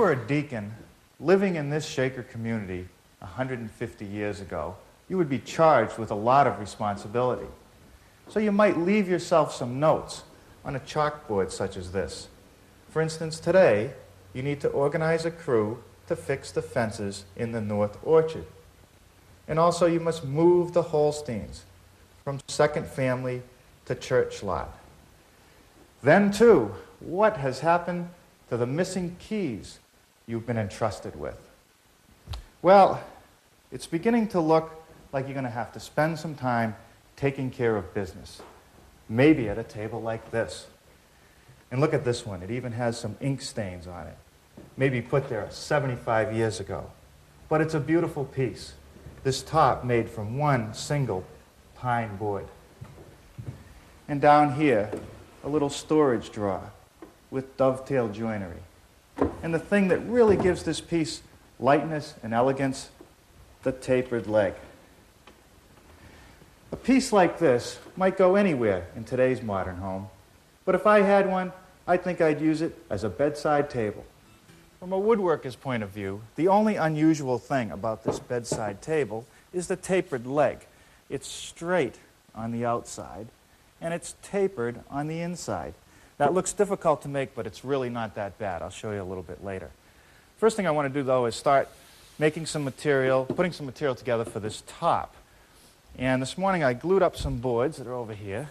were a deacon living in this Shaker community 150 years ago, you would be charged with a lot of responsibility. So you might leave yourself some notes on a chalkboard such as this. For instance, today, you need to organize a crew to fix the fences in the north orchard. And also, you must move the Holsteins from second family to church lot. Then, too, what has happened to the missing keys you've been entrusted with? Well, it's beginning to look like you're going to have to spend some time taking care of business, maybe at a table like this. And look at this one. It even has some ink stains on it, maybe put there 75 years ago. But it's a beautiful piece. This top made from one single pine board. And down here, a little storage drawer with dovetail joinery. And the thing that really gives this piece lightness and elegance, the tapered leg. A piece like this might go anywhere in today's modern home, but if I had one, I think I'd use it as a bedside table. From a woodworker's point of view, the only unusual thing about this bedside table is the tapered leg. It's straight on the outside, and it's tapered on the inside. That looks difficult to make, but it's really not that bad. I'll show you a little bit later. First thing I want to do, though, is start making some material, putting some material together for this top. And this morning I glued up some boards that are over here,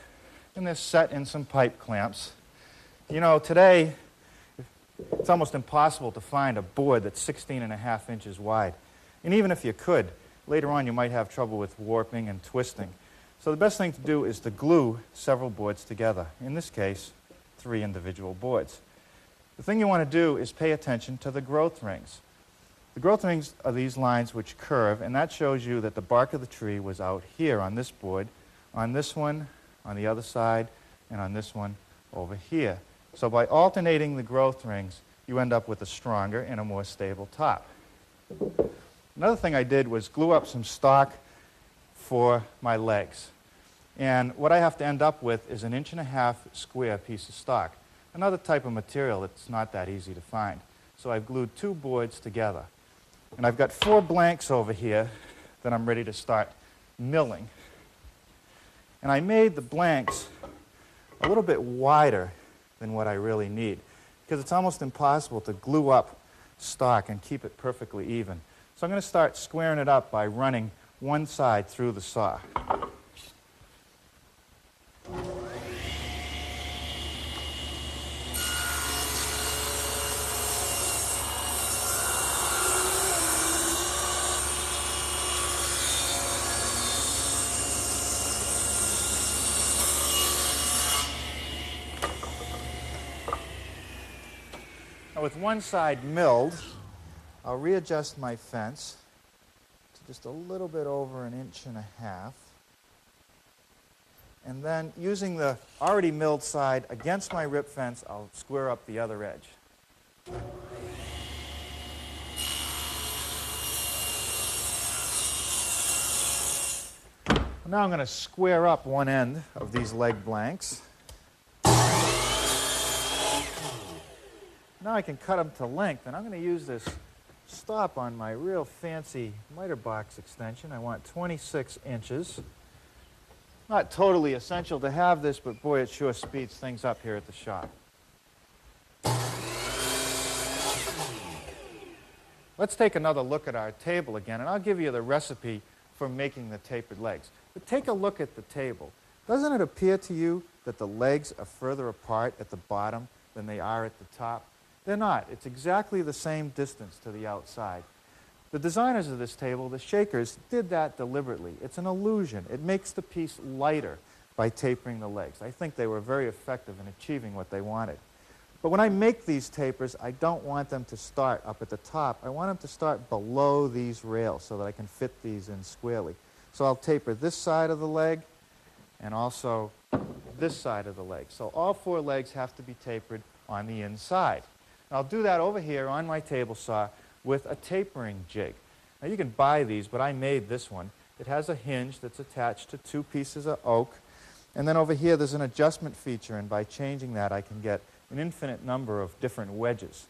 and they're set in some pipe clamps. You know, today it's almost impossible to find a board that's 16.5 inches wide. And even if you could, later on you might have trouble with warping and twisting. So the best thing to do is to glue several boards together. In this case, 3 individual boards. The thing you want to do is pay attention to the growth rings. The growth rings are these lines which curve, and that shows you that the bark of the tree was out here on this board, on this one, on the other side, and on this one over here. So by alternating the growth rings, you end up with a stronger and a more stable top. Another thing I did was glue up some stock for my legs. And what I have to end up with is an 1.5 inch square piece of stock, another type of material that's not that easy to find. So I've glued 2 boards together. And I've got 4 blanks over here that I'm ready to start milling. And I made the blanks a little bit wider than what I really need, because it's almost impossible to glue up stock and keep it perfectly even. So I'm going to start squaring it up by running one side through the saw. Now with one side milled, I'll readjust my fence to just a little bit over 1.5 inches. And then using the already milled side against my rip fence, I'll square up the other edge. Now I'm going to square up one end of these leg blanks. Now I can cut them to length, and I'm going to use this stop on my real fancy miter box extension. I want 26 inches. Not totally essential to have this, but boy, it sure speeds things up here at the shop. Let's take another look at our table again, and I'll give you the recipe for making the tapered legs. But take a look at the table. Doesn't it appear to you that the legs are further apart at the bottom than they are at the top? They're not. It's exactly the same distance to the outside. The designers of this table, the Shakers, did that deliberately. It's an illusion. It makes the piece lighter by tapering the legs. I think they were very effective in achieving what they wanted. But when I make these tapers, I don't want them to start up at the top. I want them to start below these rails so that I can fit these in squarely. So I'll taper this side of the leg and also this side of the leg. So all 4 legs have to be tapered on the inside. I'll do that over here on my table saw with a tapering jig. Now you can buy these, but I made this one. It has a hinge that's attached to 2 pieces of oak. And then over here there's an adjustment feature, and by changing that I can get an infinite number of different wedges.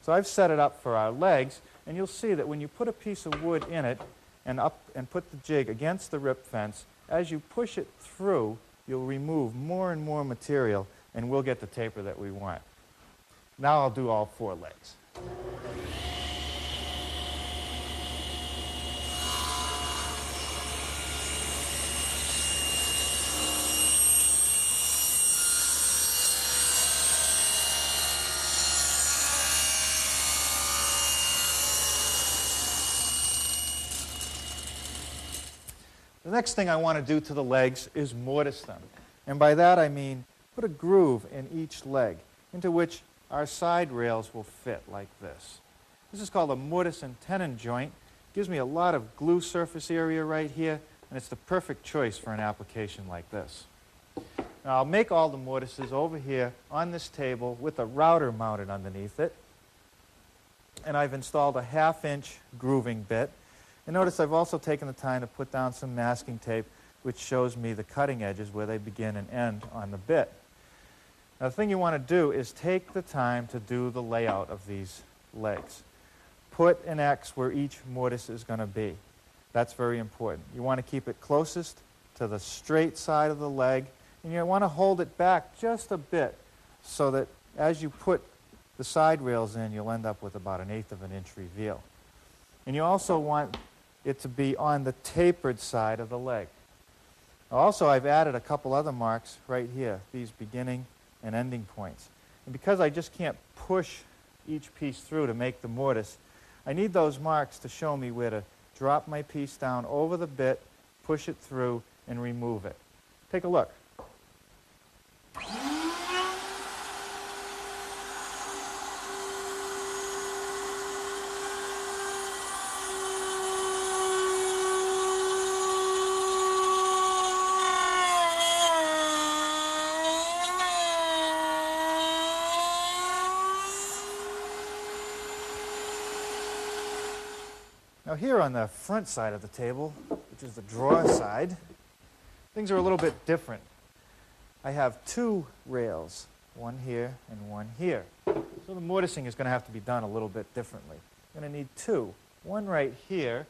So I've set it up for our legs, and you'll see that when you put a piece of wood in it and put the jig against the rip fence, as you push it through, you'll remove more and more material, and we'll get the taper that we want. Now I'll do all 4 legs. The next thing I want to do to the legs is mortise them. And by that I mean put a groove in each leg into which our side rails will fit like this. This is called a mortise and tenon joint. It gives me a lot of glue surface area right here, and it's the perfect choice for an application like this. Now I'll make all the mortises over here on this table with a router mounted underneath it. And I've installed a 1/2-inch grooving bit. And notice I've also taken the time to put down some masking tape which shows me the cutting edges where they begin and end on the bit. Now the thing you want to do is take the time to do the layout of these legs. Put an X where each mortise is going to be. That's very important. You want to keep it closest to the straight side of the leg, and you want to hold it back just a bit so that as you put the side rails in, you'll end up with about 1/8 of an inch reveal. And you also want it to be on the tapered side of the leg. Also, I've added a couple other marks right here, these beginning and ending points. And because I just can't push each piece through to make the mortise, I need those marks to show me where to drop my piece down over the bit, push it through, and remove it. Take a look. Now here on the front side of the table, which is the drawer side, things are a little bit different. I have 2 rails, one here and one here. So the mortising is going to have to be done a little bit differently. I'm going to need 2. One right here,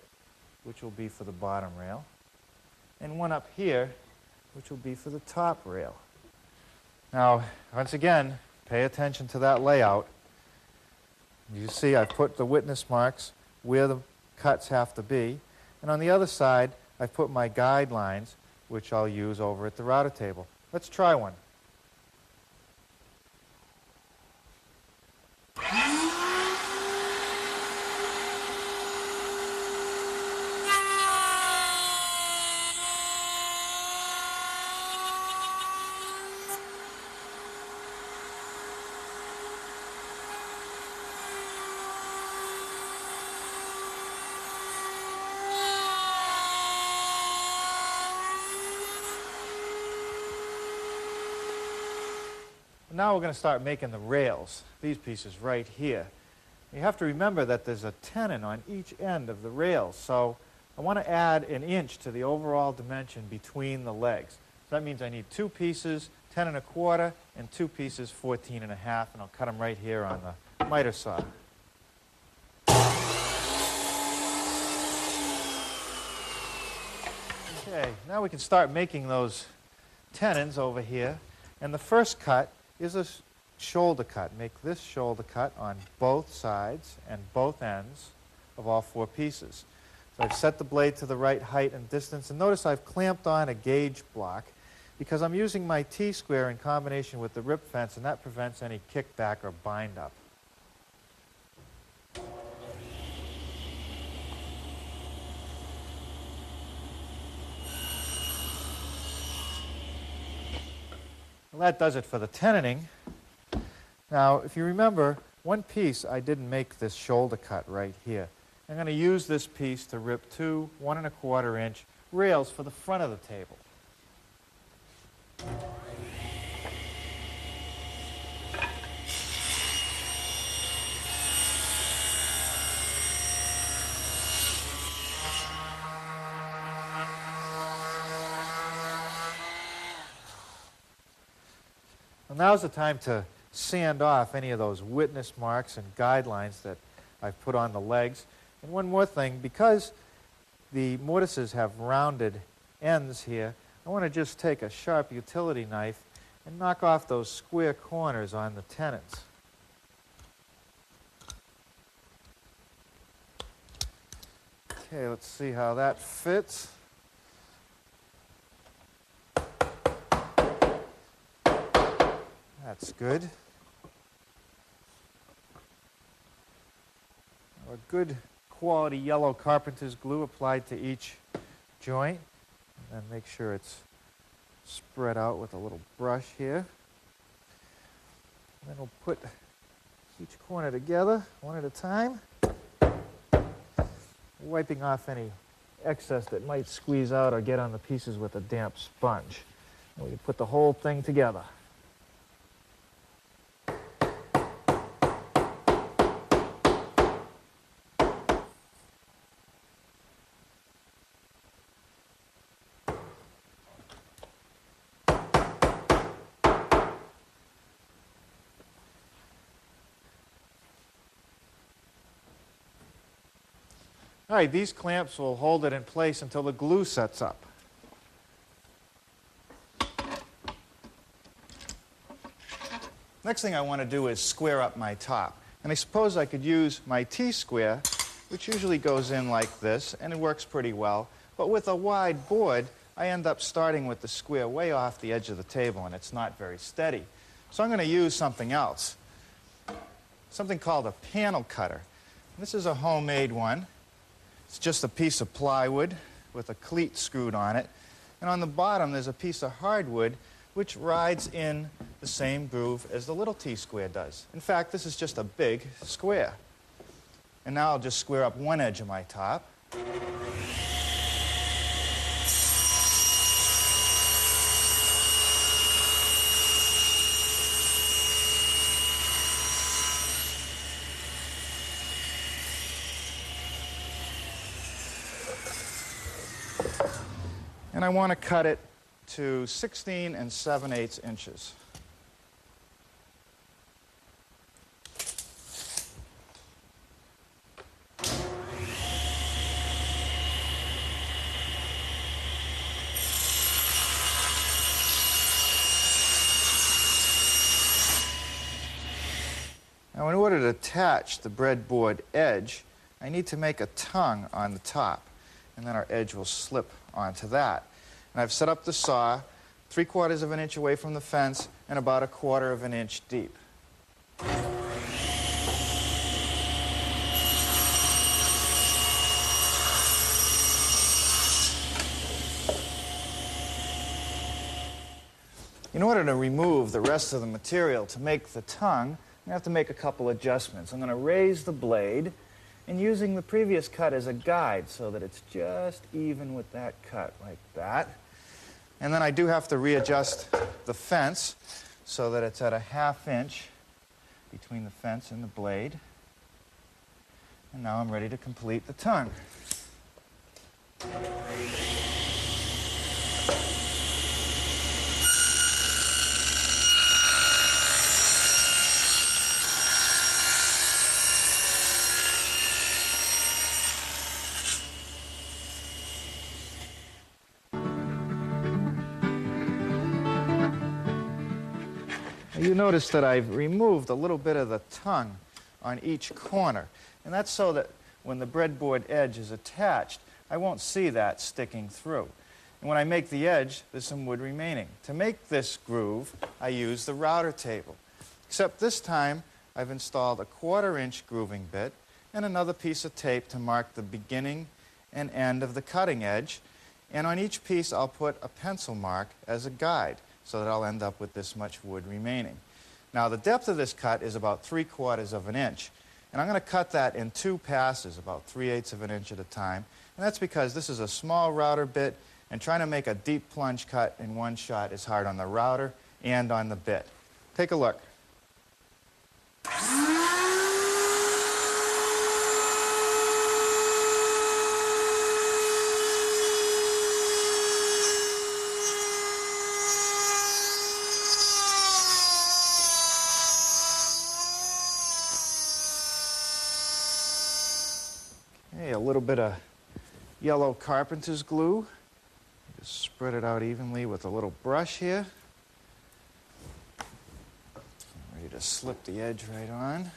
which will be for the bottom rail, and one up here, which will be for the top rail. Now, once again, pay attention to that layout. You see I've put the witness marks where the cuts have to be, and on the other side I've put my guidelines, which I'll use over at the router table. Let's try one. Now we're going to start making the rails, these pieces right here. You have to remember that there's a tenon on each end of the rails, so I want to add 1 inch to the overall dimension between the legs. So that means I need 2 pieces, 10 1/4, and 2 pieces, 14 1/2, and I'll cut them right here on the miter saw. Okay, now we can start making those tenons over here, and the first cut is a shoulder cut. Make this shoulder cut on both sides and both ends of all 4 pieces. So I've set the blade to the right height and distance, and notice I've clamped on a gauge block because I'm using my T-square in combination with the rip fence, and that prevents any kickback or bind up. Well, that does it for the tenoning. Now, if you remember, one piece I didn't make this shoulder cut right here. I'm going to use this piece to rip 2 1 1/4 inch rails for the front of the table. Now's the time to sand off any of those witness marks and guidelines that I've put on the legs. And one more thing, because the mortises have rounded ends here, I want to just take a sharp utility knife and knock off those square corners on the tenons. Okay, let's see how that fits. That's good. A good quality yellow carpenter's glue applied to each joint. And then make sure it's spread out with a little brush here. And then we'll put each corner together one at a time, wiping off any excess that might squeeze out or get on the pieces with a damp sponge. And we can put the whole thing together. All right, these clamps will hold it in place until the glue sets up. Next thing I want to do is square up my top. And I suppose I could use my T-square, which usually goes in like this, and it works pretty well. But with a wide board, I end up starting with the square way off the edge of the table, and it's not very steady. So I'm going to use something else, something called a panel cutter. This is a homemade one. It's just a piece of plywood with a cleat screwed on it. And on the bottom, there's a piece of hardwood which rides in the same groove as the little T-square does. In fact, this is just a big square. And now I'll just square up one edge of my top. And I want to cut it to 16 7/8 inches. Now, in order to attach the breadboard edge, I need to make a tongue on the top, and then our edge will slip onto that. And I've set up the saw 3/4 of an inch away from the fence and about 1/4 of an inch deep. In order to remove the rest of the material to make the tongue, I have to make a couple adjustments. I'm going to raise the blade, and using the previous cut as a guide so that it's just even with that cut, like that. And then I do have to readjust the fence so that it's at 1/2 inch between the fence and the blade. And now I'm ready to complete the tongue. You notice that I've removed a little bit of the tongue on each corner. And that's so that when the breadboard edge is attached, I won't see that sticking through. And when I make the edge, there's some wood remaining. To make this groove, I use the router table. Except this time, I've installed a 1/4 inch grooving bit and another piece of tape to mark the beginning and end of the cutting edge. And on each piece, I'll put a pencil mark as a guide, so that I'll end up with this much wood remaining. Now, the depth of this cut is about 3/4 of an inch, and I'm going to cut that in 2 passes, about 3/8 of an inch at a time, and that's because this is a small router bit, and trying to make a deep plunge cut in one shot is hard on the router and on the bit. Take a look. little bit of yellow carpenter's glue. Just spread it out evenly with a little brush here. Ready to slip the edge right on.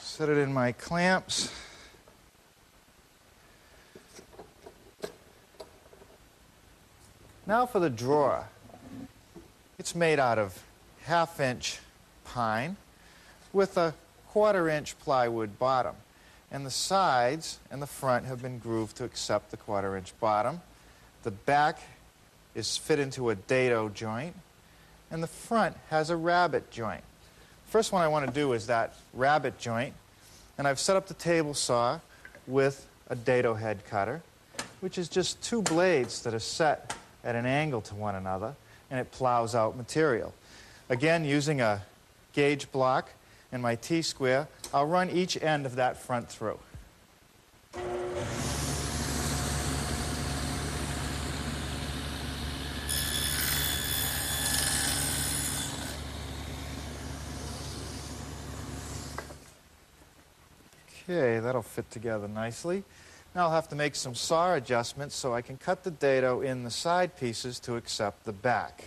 Set it in my clamps. Now for the drawer. It's made out of 1/2-inch pine with a 1/4-inch plywood bottom. And the sides and the front have been grooved to accept the 1/4-inch bottom. The back is fit into a dado joint, and the front has a rabbet joint. First one I want to do is that rabbet joint, and I've set up the table saw with a dado head cutter, which is just 2 blades that are set at an angle to one another, and it plows out material. Again, using a gauge block and my T-square, I'll run each end of that front through. Okay, that'll fit together nicely. Now I'll have to make some saw adjustments so I can cut the dado in the side pieces to accept the back.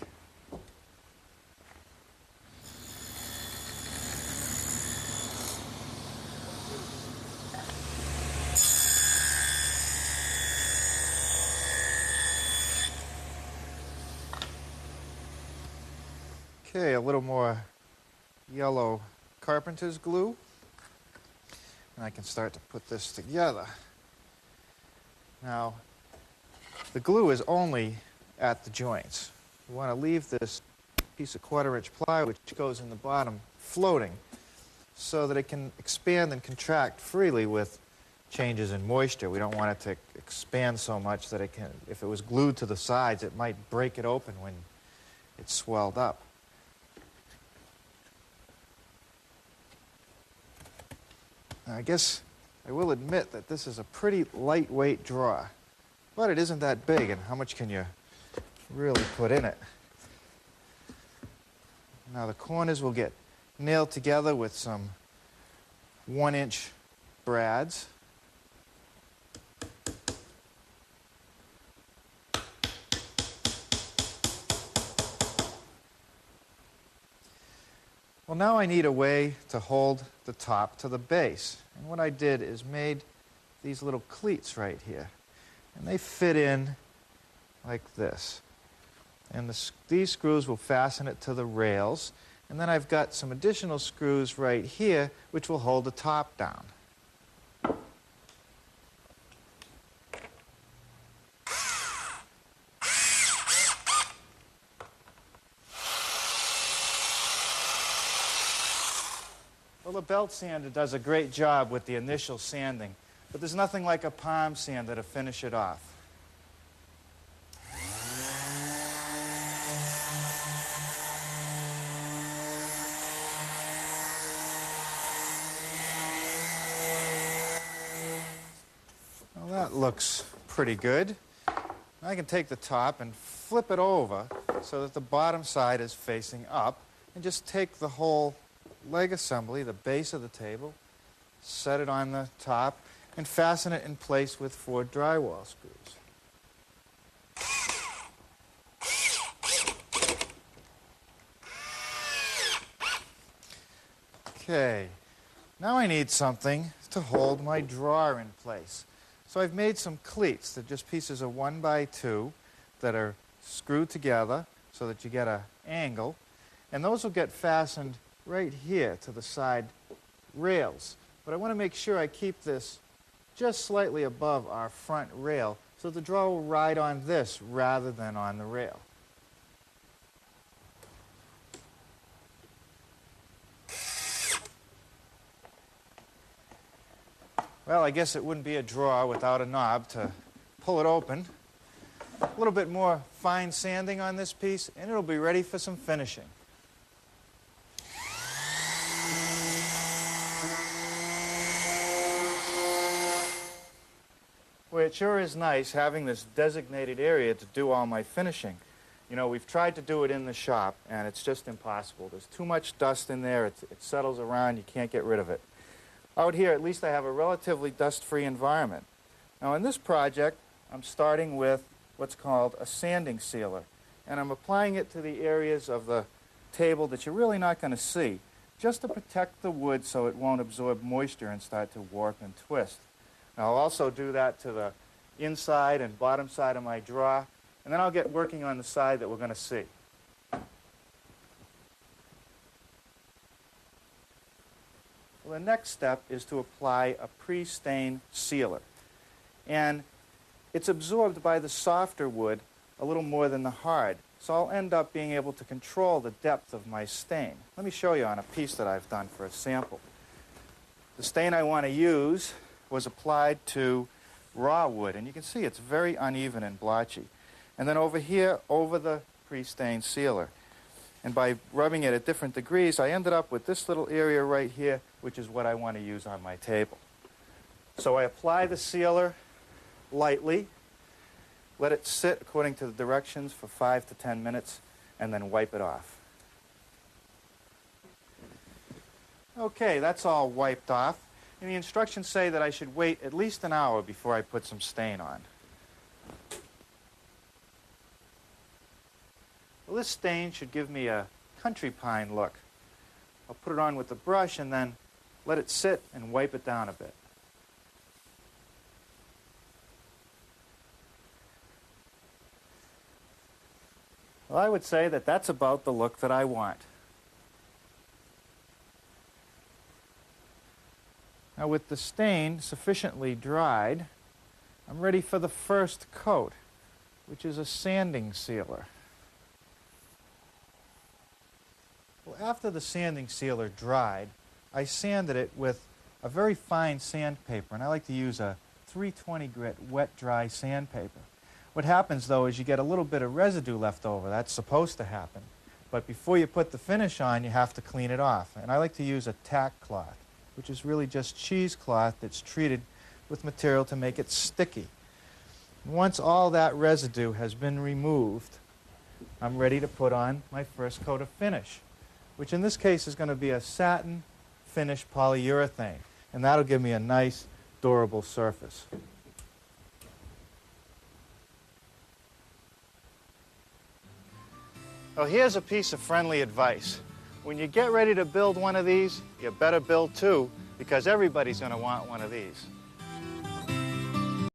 Okay, a little more yellow carpenter's glue, and I can start to put this together. Now, the glue is only at the joints. We want to leave this piece of 1/4-inch ply, which goes in the bottom, floating, so that it can expand and contract freely with changes in moisture. We don't want it to expand so much that it can, if it was glued to the sides, it might break it open when it's swelled up. I guess I will admit that this is a pretty lightweight drawer, but it isn't that big, and how much can you really put in it? Now the corners will get nailed together with some 1-inch brads. Well, now I need a way to hold the top to the base. And what I did is made these little cleats right here. And they fit in like this. And these screws will fasten it to the rails. And then I've got some additional screws right here which will hold the top down. Well, the belt sander does a great job with the initial sanding, but there's nothing like a palm sander to finish it off. Well, that looks pretty good. Now I can take the top and flip it over so that the bottom side is facing up, and just take the whole leg assembly, the base of the table, set it on the top, and fasten it in place with 4 drywall screws. Okay, now I need something to hold my drawer in place. So I've made some cleats. They're just pieces of 1x2 that are screwed together so that you get an angle, and those will get fastened right here to the side rails. But I want to make sure I keep this just slightly above our front rail so the drawer will ride on this rather than on the rail. Well, I guess it wouldn't be a drawer without a knob to pull it open. A little bit more fine sanding on this piece, and it'll be ready for some finishing. Well, it sure is nice having this designated area to do all my finishing. You know, we've tried to do it in the shop, and it's just impossible. There's too much dust in there. It settles around. You can't get rid of it. Out here, at least I have a relatively dust-free environment. Now, in this project, I'm starting with what's called a sanding sealer, and I'm applying it to the areas of the table that you're really not going to see, just to protect the wood so it won't absorb moisture and start to warp and twist. Now, I'll also do that to the inside and bottom side of my drawer, and then I'll get working on the side that we're going to see. Well, the next step is to apply a pre-stain sealer. And it's absorbed by the softer wood a little more than the hard, so I'll end up being able to control the depth of my stain. Let me show you on a piece that I've done for a sample. The stain I want to use was applied to raw wood, and you can see it's very uneven and blotchy. And then over here, over the pre-stain sealer. And by rubbing it at different degrees, I ended up with this little area right here, which is what I want to use on my table. So I apply the sealer lightly, let it sit according to the directions for 5 to 10 minutes, and then wipe it off. Okay, that's all wiped off. And the instructions say that I should wait at least an hour before I put some stain on. Well, this stain should give me a country pine look. I'll put it on with the brush and then let it sit and wipe it down a bit. Well, I would say that that's about the look that I want. Now, with the stain sufficiently dried, I'm ready for the first coat, which is a sanding sealer. Well, after the sanding sealer dried, I sanded it with a very fine sandpaper, and I like to use a 320 grit wet dry sandpaper. What happens, though, is you get a little bit of residue left over. That's supposed to happen. But before you put the finish on, you have to clean it off. And I like to use a tack cloth, which is really just cheesecloth that's treated with material to make it sticky. Once all that residue has been removed, I'm ready to put on my first coat of finish, which in this case is going to be a satin finish polyurethane. And that'll give me a nice, durable surface. Well, here's a piece of friendly advice. When you get ready to build one of these, you better build two, because everybody's going to want one of these.